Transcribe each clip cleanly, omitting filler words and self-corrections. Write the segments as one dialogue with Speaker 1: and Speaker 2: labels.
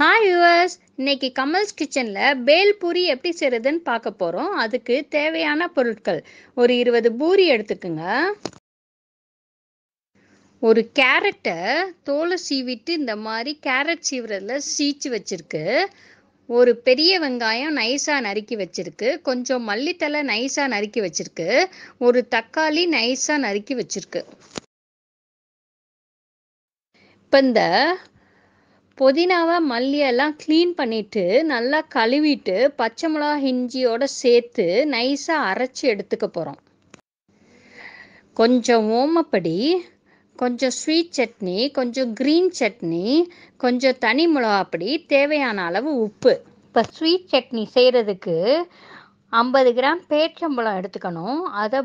Speaker 1: Hi viewers, இன்னைக்கு கமல்ஸ் கிச்சனில் பேல்பூரி எப்படி செய்கிறதுன்னு பார்க்க போகிறோம். அதுக்கு தேவையான பொருட்கள்: ஒரு 20 பூரி எடுத்துக்குங்க. ஒரு கேரட்டை தோலை சீவிட்டு இந்த மாதிரி கேரட் சீவுறதில் சீச்சு வச்சுருக்கு. ஒரு பெரிய வெங்காயம் நைஸாக நறுக்கி வச்சுருக்கு. கொஞ்சம் மல்லித்தலை நைஸாக நறுக்கி வச்சுருக்கு. ஒரு தக்காளி நைஸாக நறுக்கி வச்சுருக்கு. இப்போ இந்த புதினாவை மல்லியெல்லாம் க்ளீன் பண்ணிவிட்டு நல்லா கழுவிட்டு பச்சை மிளகா இஞ்சியோடு சேர்த்து நைஸாக அரைச்சி எடுத்துக்க போகிறோம். கொஞ்சம் ஓமப்பொடி, கொஞ்சம் ஸ்வீட் சட்னி, கொஞ்சம் க்ரீன் சட்னி, கொஞ்சம் தனி மிளகாப்பொடி, தேவையான அளவு உப்பு. இப்போ ஸ்வீட் சட்னி செய்கிறதுக்கு 50 கிராம் பேரிச்சம்பழம் எடுத்துக்கணும். அதை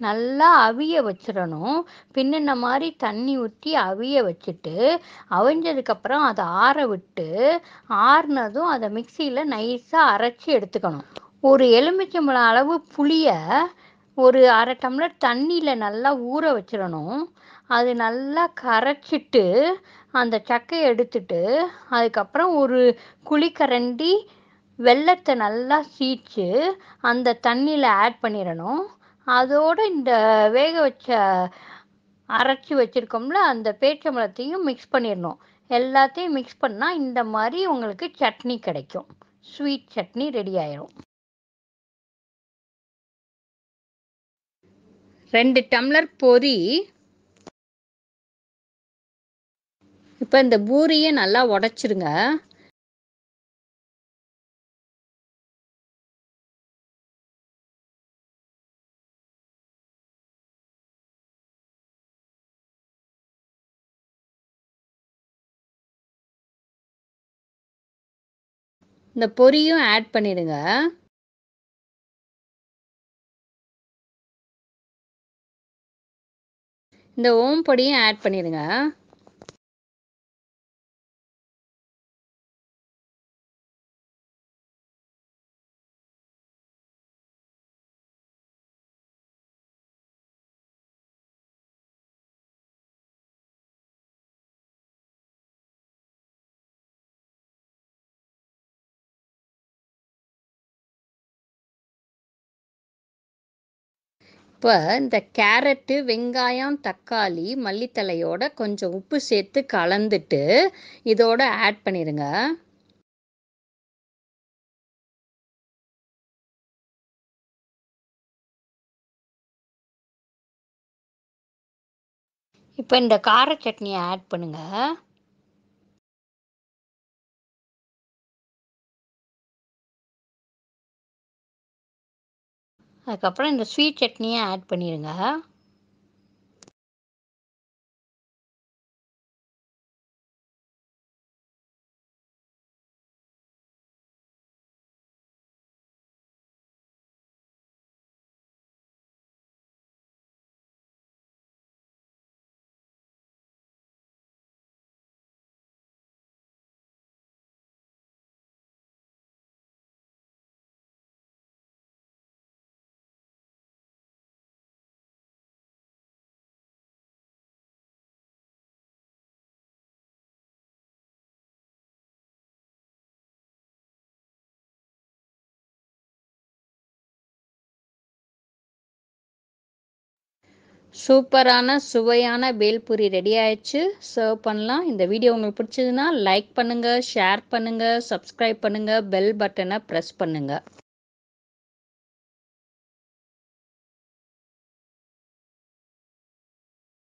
Speaker 1: நல்லா அவிய வச்சிடணும். பின்ன மாதிரி தண்ணி ஊற்றி அவிய வச்சுட்டு அவிஞ்சதுக்கப்புறம் அதை ஆற விட்டு ஆறுனதும் அதை மிக்சியில் நைஸாக அரைச்சி எடுத்துக்கணும். ஒரு எலுமிச்சம்பழம் அளவு புளியை ஒரு அரை டம்ளர் தண்ணியில் நல்லா ஊற வச்சிடணும். அது நல்லா கரைச்சிட்டு அந்த சக்கையை எடுத்துட்டு அதுக்கப்புறம் ஒரு குழிக்கரண்டி வெல்லத்தை நல்லா சீச்சு அந்த தண்ணியில் ஆட் பண்ணிடணும். அதோடு இந்த வேக வச்ச அரைச்சி வச்சுருக்கோம்ல அந்த பேரிச்சம்பழத்தையும் மிக்ஸ் பண்ணிடணும். எல்லாத்தையும் மிக்ஸ் பண்ணால் இந்த மாதிரி உங்களுக்கு சட்னி கிடைக்கும். ஸ்வீட் சட்னி ரெடி ஆயிடும். 2 டம்ளர் பொரி. இப்போ இந்த பூரியை நல்லா உடைச்சிருங்க. இந்த பொரியும் ஆட் பண்ணிடுங்க. இந்த ஓம்பொடியும் ஆட் பண்ணிடுங்க. இப்போ இந்த கேரட்டு, வெங்காயம், தக்காளி, மல்லித்தலையோட கொஞ்சம் உப்பு சேர்த்து கலந்துட்டு இதோட ஆட் பண்ணிடுங்க. இப்போ இந்த கார சட்னியை ஆட் பண்ணுங்க. அதுக்கப்புறம் இந்த ஸ்வீட் சட்னியை ஆட் பண்ணிடுங்க. சூப்பரான சுவையான பேல்பூரி ரெடி ஆயிடுச்சு. சர்வ் பண்ணலாம். இந்த வீடியோ உங்களுக்கு பிடிச்சதுன்னா லைக் பண்ணுங்கள், ஷேர் பண்ணுங்கள், சப்ஸ்கிரைப் பண்ணுங்கள், பெல் பட்டனை ப்ரெஸ் பண்ணுங்கள்.